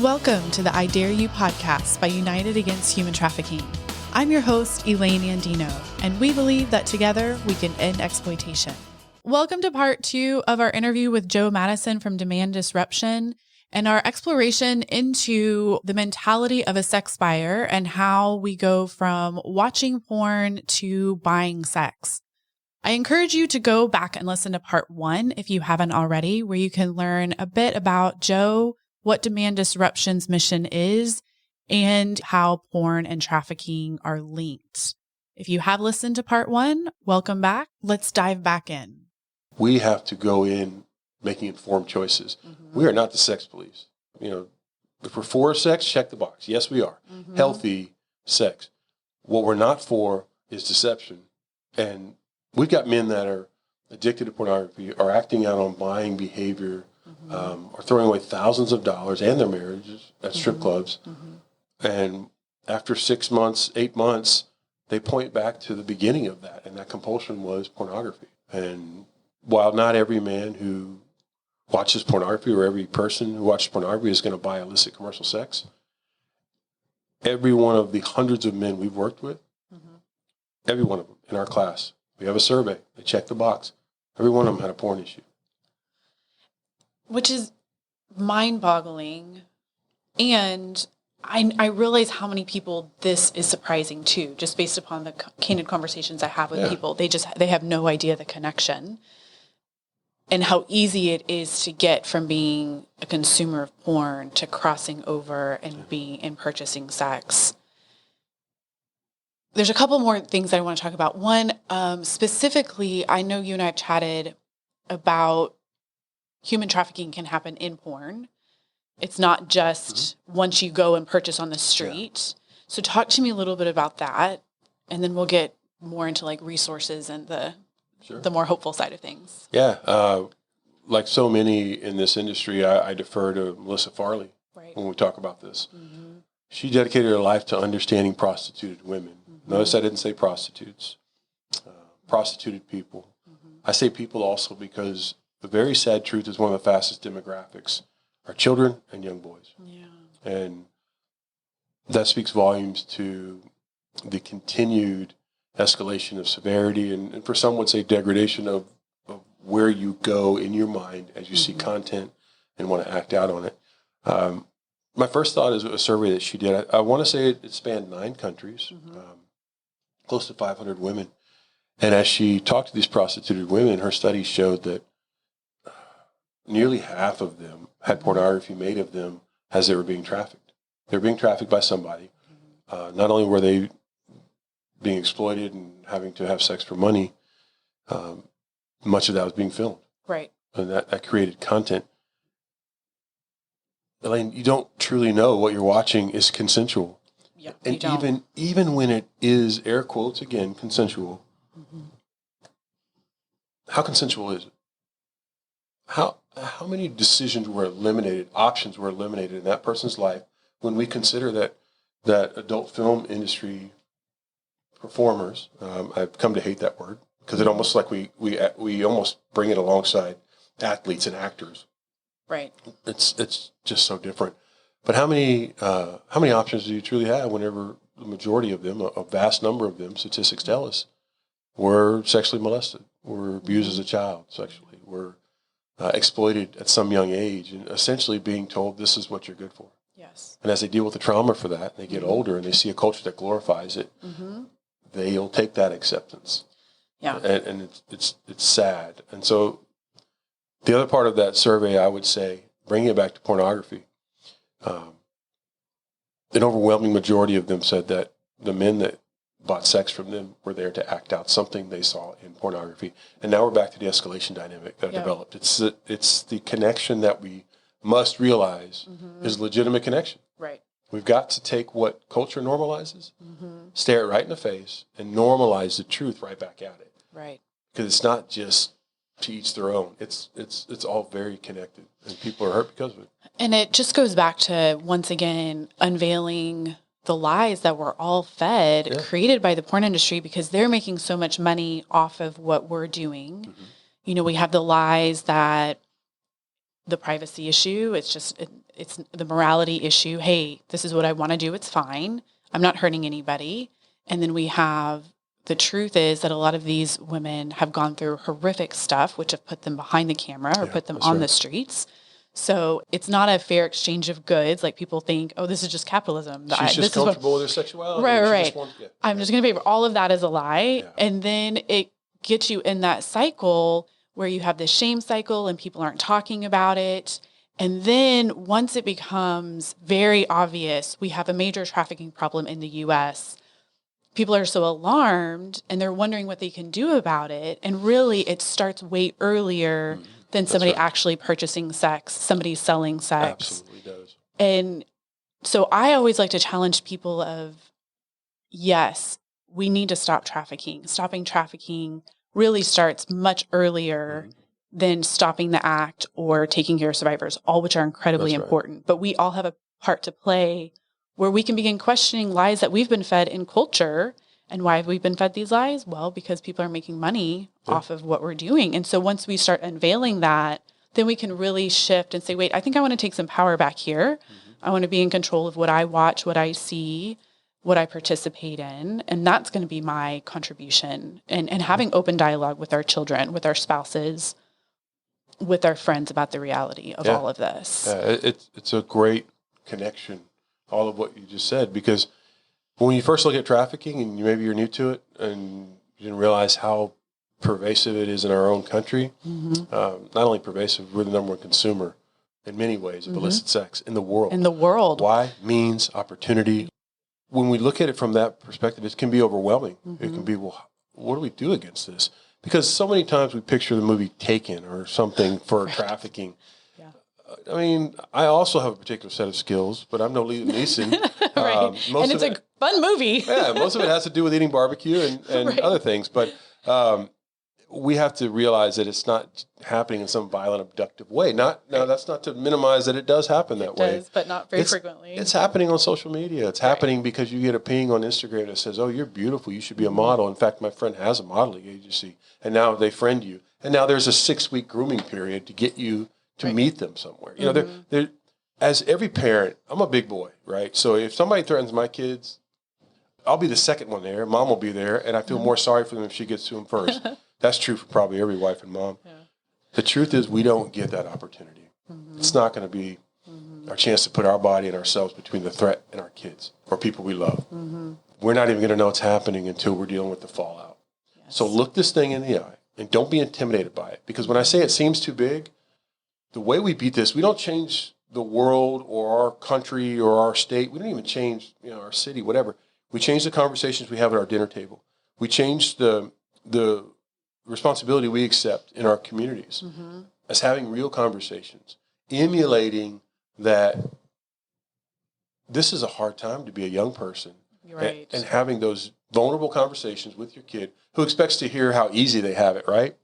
Welcome to the I Dare You podcast by United Against Human Trafficking. I'm your host, Elaine Andino, and we believe that together we can end exploitation. Welcome to part 2 of our interview with Joe Madison from Demand Disruption and our exploration into the mentality of a sex buyer and how we go from watching porn to buying sex. I encourage you to go back and listen to part 1 if you haven't already, where you can learn a bit about Joe, what Demand Disruption's mission is, and how porn and trafficking are linked. If you have listened to part 1, welcome back. Let's dive back in. We have to go in making informed choices. Mm-hmm. We are not the sex police. If we're for sex, check the box. Yes, we are. Mm-hmm. Healthy sex. What we're not for is deception. And we've got men that are addicted to pornography, are acting out on buying behavior, are throwing away thousands of dollars and their marriages at strip clubs. Mm-hmm. And after 6 months, 8 months, they point back to the beginning of that. And that compulsion was pornography. And while not every man who watches pornography or every person who watches pornography is going to buy illicit commercial sex, every one of the hundreds of men we've worked with, every one of them in our class, we have a survey. They check the box. Every one of them had a porn issue. Which is mind-boggling. And I realize how many people this is surprising to, just based upon the candid conversations I have with people. They have no idea the connection and how easy it is to get from being a consumer of porn to crossing over and purchasing sex. There's a couple more things that I want to talk about. One, specifically, I know you and I have chatted about human trafficking can happen in porn. It's not just once you go and purchase on the street. Yeah. So talk to me a little bit about that, and then we'll get more into like resources and the more hopeful side of things. Yeah. Like so many in this industry, I defer to Melissa Farley when we talk about this. Mm-hmm. She dedicated her life to understanding prostituted women. Mm-hmm. Notice I didn't say prostitutes. Prostituted people. Mm-hmm. I say people also because the very sad truth is one of the fastest demographics are children and young boys. Yeah. And that speaks volumes to the continued escalation of severity and for some would say degradation of where you go in your mind as you see content and want to act out on it. My first thought is a survey that she did. I want to say it spanned 9 countries, close to 500 women. And as she talked to these prostituted women, her studies showed that nearly half of them had pornography made of them as they were being trafficked. They were being trafficked by somebody. Not only were they being exploited and having to have sex for money, much of that was being filmed. Right. And that created content. Elaine, you don't truly know what you're watching is consensual. Yeah, and even when it is, air quotes again, consensual, how consensual is it? How many decisions were eliminated, options were eliminated in that person's life when we consider that adult film industry performers, I've come to hate that word because it almost like we almost bring it alongside athletes and actors. Right. It's just so different. But how many options do you truly have whenever the majority of them, a vast number of them, statistics tell us, were sexually molested, were abused as a child sexually, were exploited at some young age, and essentially being told this is what you're good for. Yes. And as they deal with the trauma for that, they get older and they see a culture that glorifies it. They'll take that acceptance. Yeah. And it's sad. And so the other part of that survey, I would say, bringing it back to pornography, an overwhelming majority of them said that the men that bought sex from them were there to act out something they saw in pornography. And now we're back to the escalation dynamic that developed. It's the connection that we must realize is a legitimate connection. Right. We've got to take what culture normalizes, stare it right in the face, and normalize the truth right back at it. Right. Because it's not just to each their own. It's all very connected, and people are hurt because of it. And it just goes back to, once again, unveiling the lies that we're all fed, created by the porn industry, because they're making so much money off of what we're doing. Mm-hmm. You know, we have the lies that the privacy issue, it's the morality issue. Hey, this is what I want to do. It's fine. I'm not hurting anybody. And then we have the truth is that a lot of these women have gone through horrific stuff, which have put them behind the camera or put them on the streets. So it's not a fair exchange of goods. Like people think, oh, this is just capitalism. She's just comfortable with her sexuality. Right. I'm just going to pay for all of that as a lie. Yeah. And then it gets you in that cycle where you have this shame cycle and people aren't talking about it. And then once it becomes very obvious, we have a major trafficking problem in the U.S., people are so alarmed and they're wondering what they can do about it. And really, it starts way earlier than somebody actually purchasing sex, somebody selling sex. Absolutely does. And so I always like to challenge people of, yes, we need to stop trafficking. Stopping trafficking really starts much earlier than stopping the act or taking care of survivors, all which are incredibly important. But we all have a part to play where we can begin questioning lies that we've been fed in culture. And why have we been fed these lies? Well, because people are making money off of what we're doing. And so once we start unveiling that, then we can really shift and say, wait, I think I want to take some power back here. I want to be in control of what I watch, what I see, what I participate in. And that's going to be my contribution. And having open dialogue with our children, with our spouses, with our friends about the reality of all of this. It's a great connection, all of what you just said, because when you first look at trafficking and maybe you're new to it and you didn't realize how pervasive it is in our own country, not only pervasive, we're the number one consumer in many ways of illicit sex in the world. In the world. Why? Means, opportunity. When we look at it from that perspective, it can be overwhelming. It can be, well, what do we do against this? Because so many times we picture the movie Taken or something for trafficking. I mean, I also have a particular set of skills, but I'm no Liam Neeson. And it's a fun movie. Most of it has to do with eating barbecue and other things. But we have to realize that it's not happening in some violent, abductive way. Now, that's not to minimize that it does happen that way. It does, but not very frequently. It's happening on social media. It's happening because you get a ping on Instagram that says, oh, you're beautiful. You should be a model. In fact, my friend has a modeling agency, and now they friend you. And now there's a 6-week grooming period to get you to meet them somewhere. You know, they're as every parent, I'm a big boy, right? So if somebody threatens my kids, I'll be the second one there. Mom will be there, and I feel more sorry for them if she gets to them first. That's true for probably every wife and mom. The truth is we don't get that opportunity. It's not going to be our chance to put our body and ourselves between the threat and our kids or people we love. We're not even going to know it's happening until we're dealing with the fallout. So look this thing in the eye and don't be intimidated by it. Because when I say it seems too big, the way we beat this, we don't change the world or our country or our state. We don't even change, our city, whatever. We change the conversations we have at our dinner table. We change the responsibility we accept in our communities as having real conversations, emulating that this is a hard time to be a young person. And having those vulnerable conversations with your kid who expects to hear how easy they have it, right?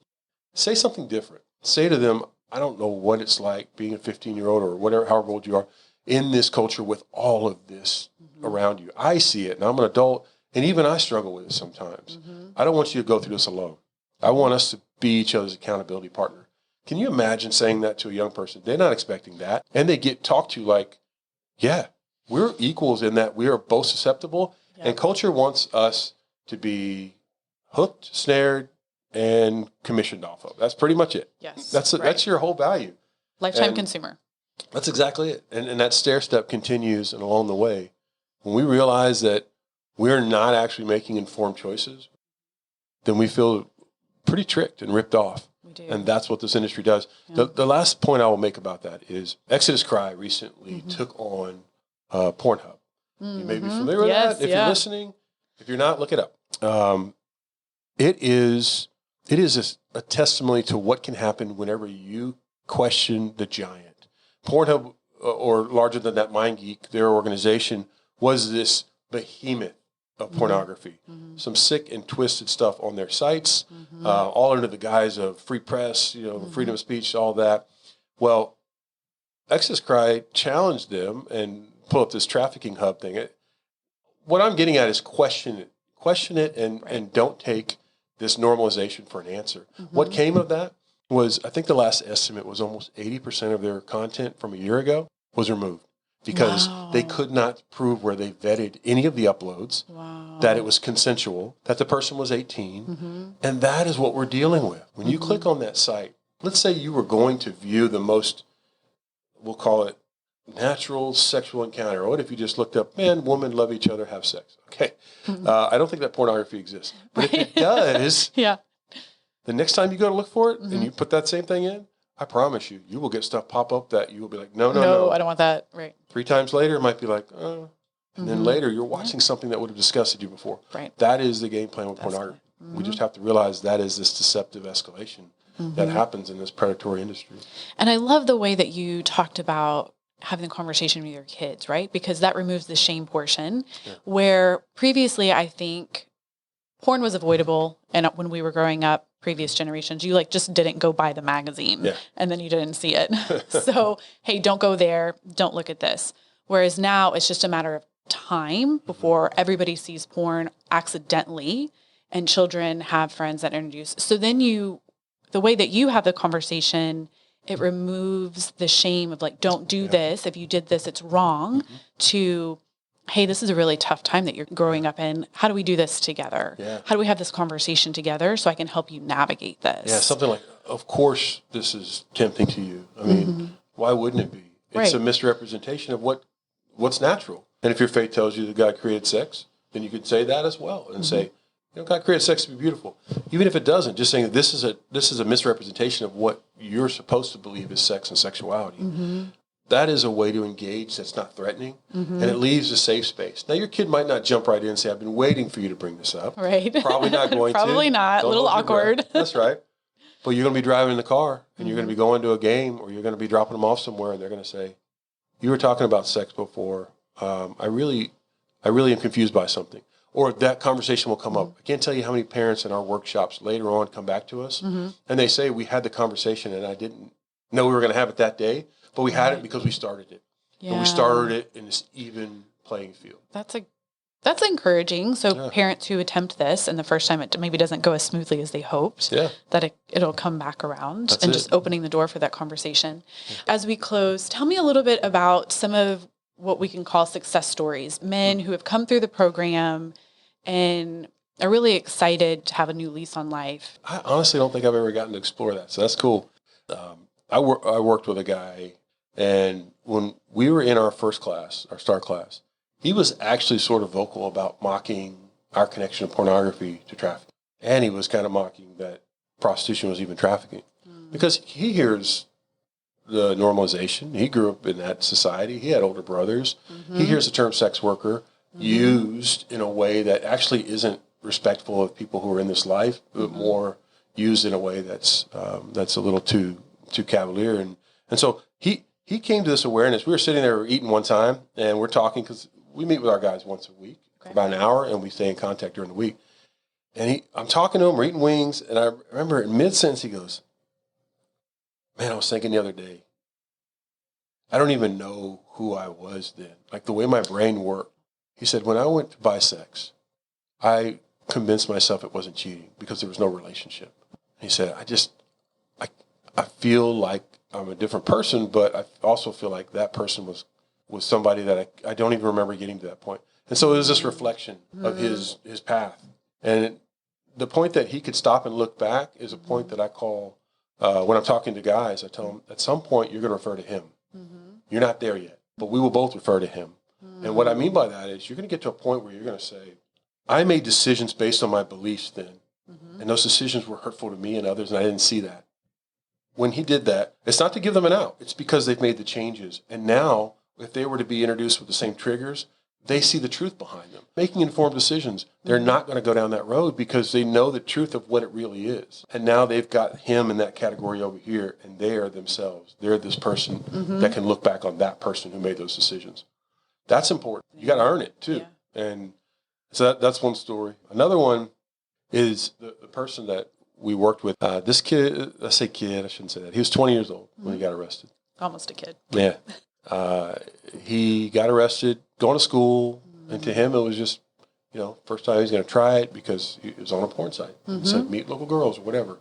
Say something different. Say to them, I don't know what it's like being a 15-year-old or whatever, however old you are, in this culture with all of this around you. I see it, and I'm an adult, and even I struggle with it sometimes. I don't want you to go through this alone. I want us to be each other's accountability partner. Can you imagine saying that to a young person? They're not expecting that. And they get talked to like, yeah, we're equals in that we are both susceptible. And culture wants us to be hooked, snared, and commissioned off of. That's pretty much it. That's your whole value. Lifetime consumer. That's exactly it. And that stair step continues, and along the way, when we realize that we're not actually making informed choices, then we feel pretty tricked and ripped off. We do. And that's what this industry does. The last point I will make about that is Exodus Cry recently took on Pornhub. You may be familiar with that. If you're listening, if you're not, look it up. It is a testimony to what can happen whenever you question the giant. Pornhub, or larger than that, MindGeek, their organization, was this behemoth of pornography. Some sick and twisted stuff on their sites, all under the guise of free press, freedom of speech, all that. Well, Exodus Cry challenged them and put up this trafficking hub thing. What I'm getting at is question it, and don't take this normalization for an answer. What came of that was, I think the last estimate was almost 80% of their content from a year ago was removed because they could not prove where they vetted any of the uploads, that it was consensual, that the person was 18. And that is what we're dealing with. When you click on that site, let's say you were going to view the most, we'll call it natural sexual encounter. Or what if you just looked up, man, woman, love each other, have sex? Okay. I don't think that pornography exists. But if it does, the next time you go to look for it and you put that same thing in, I promise you, you will get stuff pop up that you will be like, no, I don't want that. Right. 3 times later, it might be like, oh. And then later, you're watching something that would have disgusted you before. Right. That is the game plan with pornography. We just have to realize that is this deceptive escalation that happens in this predatory industry. And I love the way that you talked about having the conversation with your kids, right? Because that removes the shame portion, where previously I think porn was avoidable. And when we were growing up, previous generations, you like just didn't go buy the magazine and then you didn't see it. So, hey, don't go there. Don't look at this. Whereas now it's just a matter of time before everybody sees porn accidentally and children have friends that introduce. So then the way that you have the conversation, it removes the shame of like, don't do this. If you did this, it's wrong, to, hey, this is a really tough time that you're growing up in. How do we do this together? How do we have this conversation together so I can help you navigate this? Yeah, something like, of course, this is tempting to you. I mean, why wouldn't it be? It's a misrepresentation of what's natural. And if your faith tells you that God created sex, then you could say that as well and say, God created sex to be beautiful. Even if it doesn't, just saying that this is a misrepresentation of what you're supposed to believe is sex and sexuality. That is a way to engage that's not threatening, and it leaves a safe space. Now, your kid might not jump right in and say, I've been waiting for you to bring this up. Right. Probably not going to. Probably not. A little awkward. That's right. But you're going to be driving in the car, and you're going to be going to a game, or you're going to be dropping them off somewhere, and they're going to say, you were talking about sex before. I really am confused by something. Or that conversation will come up. I can't tell you how many parents in our workshops later on come back to us, and they say, we had the conversation, and I didn't know we were going to have it that day, but we had it because we started it. But we started it in this even playing field. That's encouraging. So parents who attempt this and the first time it maybe doesn't go as smoothly as they hoped, that it'll come back around. That's just opening the door for that conversation. As we close, tell me a little bit about some of what we can call success stories, men who have come through the program and are really excited to have a new lease on life. I honestly don't think I've ever gotten to explore that. So that's cool. I worked with a guy, and when we were in our first class, our STAR class, he was actually sort of vocal about mocking our connection of pornography to trafficking. And he was kind of mocking that prostitution was even trafficking. Because he hears the normalization. He grew up in that society. He had older brothers. He hears the term sex worker used in a way that actually isn't respectful of people who are in this life, but more used in a way that's a little too cavalier. And so he came to this awareness. We were sitting there eating one time, and we're talking because we meet with our guys once a week, for about an hour, and we stay in contact during the week. And I'm talking to him, we're eating wings, and I remember in mid-sentence he goes, man, I was thinking the other day, I don't even know who I was then. Like the way my brain worked. He said, when I went to buy sex, I convinced myself it wasn't cheating because there was no relationship. He said, I feel like I'm a different person, but I also feel like that person was somebody that I don't even remember getting to that point. And so it was this reflection of his path. And the point that he could stop and look back is a point that I call, when I'm talking to guys, I tell them, at some point you're going to refer to him. You're not there yet, but we will both refer to him. And what I mean by that is you're going to get to a point where you're going to say, I made decisions based on my beliefs then. And those decisions were hurtful to me and others, and I didn't see that. When he did that, it's not to give them an out. It's because they've made the changes. And now, if they were to be introduced with the same triggers, they see the truth behind them. Making informed decisions, they're not going to go down that road because they know the truth of what it really is. And now they've got him in that category over here, and they are themselves. They're this person that can look back on that person who made those decisions. That's important. You got to earn it, too. And so that's one story. Another one is the person that we worked with. This kid, I say kid, I shouldn't say that. He was 20 years old when he got arrested. Almost a kid. Yeah. He got arrested, going to school, and to him it was just, first time he was going to try it because he was on a porn site. He said, meet local girls or whatever.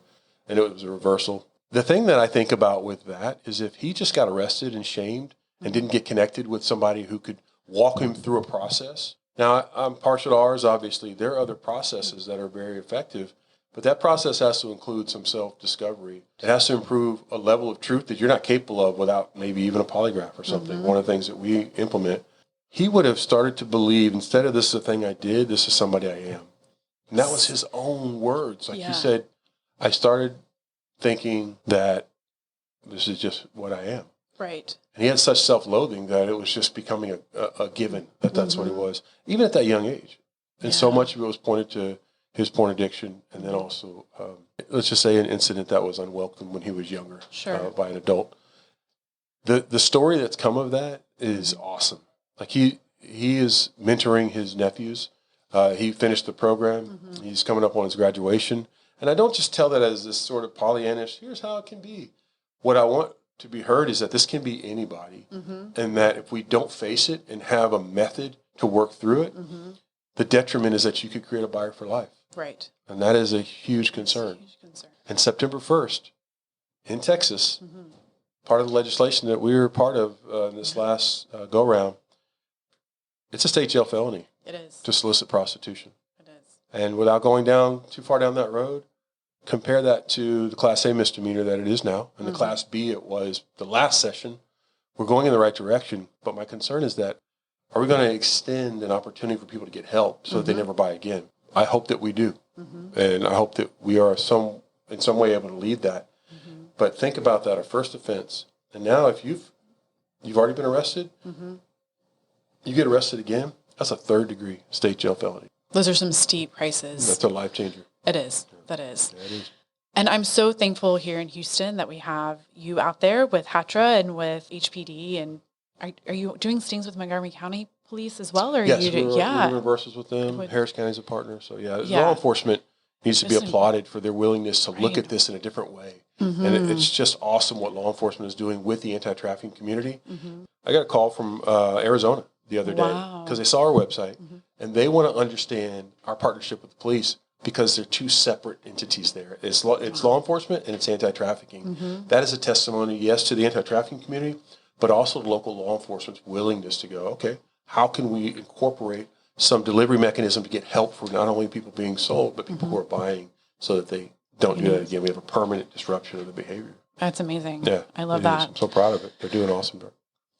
And it was a reversal. The thing that I think about with that is if he just got arrested and shamed, and didn't get connected with somebody who could walk him through a process. Now, I'm partial to ours, obviously. There are other processes that are very effective, but that process has to include some self-discovery. It has to improve a level of truth that you're not capable of without maybe even a polygraph or something. One of the things that we implement, he would have started to believe, instead of this is a thing I did, this is somebody I am. And that was his own words. Like he said, I started thinking that this is just what I am. Right. And he had such self-loathing that it was just becoming a given that that's what it was, even at that young age. And so much of it was pointed to his porn addiction, and then also, let's just say, an incident that was unwelcome when he was younger by an adult. The story that's come of that is awesome. Like he is mentoring his nephews. He finished the program. He's coming up on his graduation. And I don't just tell that as this sort of Pollyannish, here's how it can be. What I want to be heard is that this can be anybody, and that if we don't face it and have a method to work through it, the detriment is that you could create a buyer for life. Right. And that is a huge concern. And September 1st, in Texas, part of the legislation that we were part of in this last go-round, it's a state jail felony. It is. To solicit prostitution. It is. And without going too far down that road, compare that to the Class A misdemeanor that it is now, and the Class B it was the last session. We're going in the right direction, but my concern is that, are we going to extend an opportunity for people to get help so that they never buy again? I hope that we do, and I hope that we are in some way able to lead that. But think about that, a first offense, and now if you've already been arrested, you get arrested again, that's a third-degree state jail felony. Those are some steep prices. That's a life changer. It is. That is. Yeah, it is. And I'm so thankful here in Houston that we have you out there with HATRA and with HPD. And are you doing stings with Montgomery County Police as well? Or yes, we're in reversals with them. Harris County's a partner. So, law enforcement needs to be applauded for their willingness to look at this in a different way. And it's just awesome what law enforcement is doing with the anti-trafficking community. I got a call from Arizona the other day because they saw our website, and they want to understand our partnership with the police, because they're two separate entities there. It's law enforcement and it's anti-trafficking. That is a testimony, yes, to the anti-trafficking community, but also local law enforcement's willingness to go, okay, how can we incorporate some delivery mechanism to get help for not only people being sold, but people who are buying, so that they don't do that again. We have a permanent disruption of the behavior. That's amazing. Yeah, I love that. I'm so proud of it. They're doing awesome work.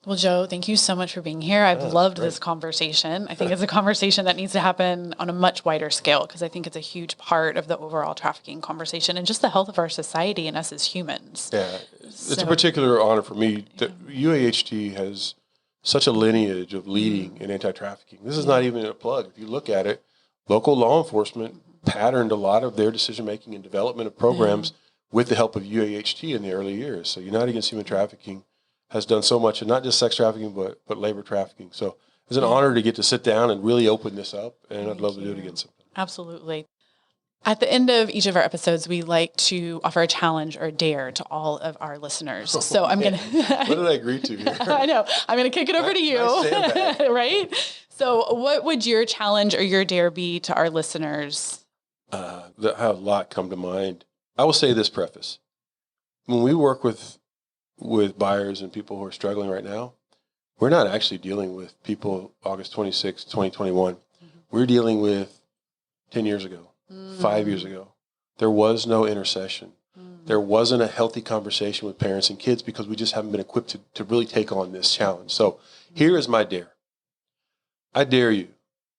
Well, Joe, thank you so much for being here. I've loved this conversation. I think it's a conversation that needs to happen on a much wider scale, because I think it's a huge part of the overall trafficking conversation and just the health of our society and us as humans. Yeah, it's a particular honor for me that UAHT has such a lineage of leading in anti-trafficking. This is not even a plug. If you look at it, local law enforcement patterned a lot of their decision-making and development of programs with the help of UAHT in the early years. So United Against Human Trafficking has done so much, and not just sex trafficking, but labor trafficking. So it's an honor to get to sit down and really open this up, and I'd love to do it again sometime. Absolutely. At the end of each of our episodes, we like to offer a challenge or a dare to all of our listeners. So I'm going to... What did I agree to here? I know. I'm going to kick it over to you. Nice right? So what would your challenge or your dare be to our listeners? I have a lot come to mind. I will say this preface. When we work with buyers and people who are struggling right now, we're not actually dealing with people August 26, 2021. We're dealing with 10 years ago, 5 years ago. There was no intercession. There wasn't a healthy conversation with parents and kids, because we just haven't been equipped to really take on this challenge. So here is my dare. I dare you,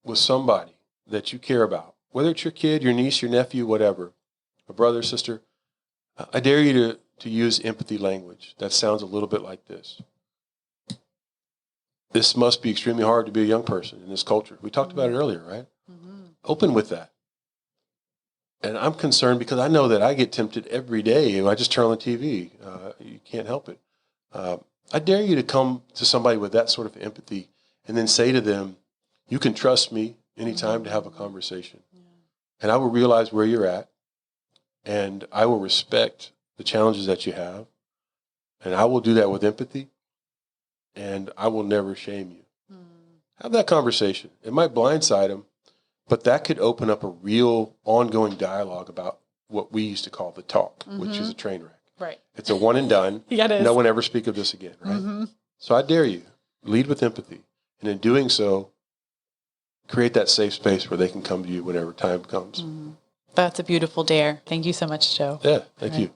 with somebody that you care about, whether it's your kid, your niece, your nephew, whatever, a brother, sister, I dare you to use empathy language that sounds a little bit like this. This must be extremely hard to be a young person in this culture. We talked about it earlier, right? Open with that. And I'm concerned because I know that I get tempted every day. I just turn on the TV. You can't help it. I dare you to come to somebody with that sort of empathy and then say to them, you can trust me anytime to have a conversation. And I will realize where you're at, and I will respect the challenges that you have, and I will do that with empathy, and I will never shame you. Have that conversation. It might blindside them, but that could open up a real ongoing dialogue about what we used to call the talk, which is a train wreck. Right. It's a one and done. Yeah, it is. No one ever speak of this again, right? So I dare you, lead with empathy. And in doing so, create that safe space where they can come to you whenever time comes. That's a beautiful dare. Thank you so much, Joe. Yeah, thank you.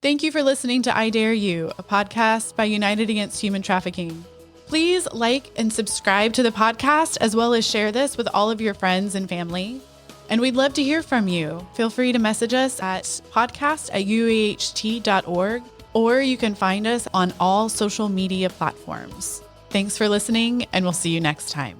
Thank you for listening to I Dare You, a podcast by United Against Human Trafficking. Please like and subscribe to the podcast, as well as share this with all of your friends and family. And we'd love to hear from you. Feel free to message us at podcast@uaht.org, or you can find us on all social media platforms. Thanks for listening, and we'll see you next time.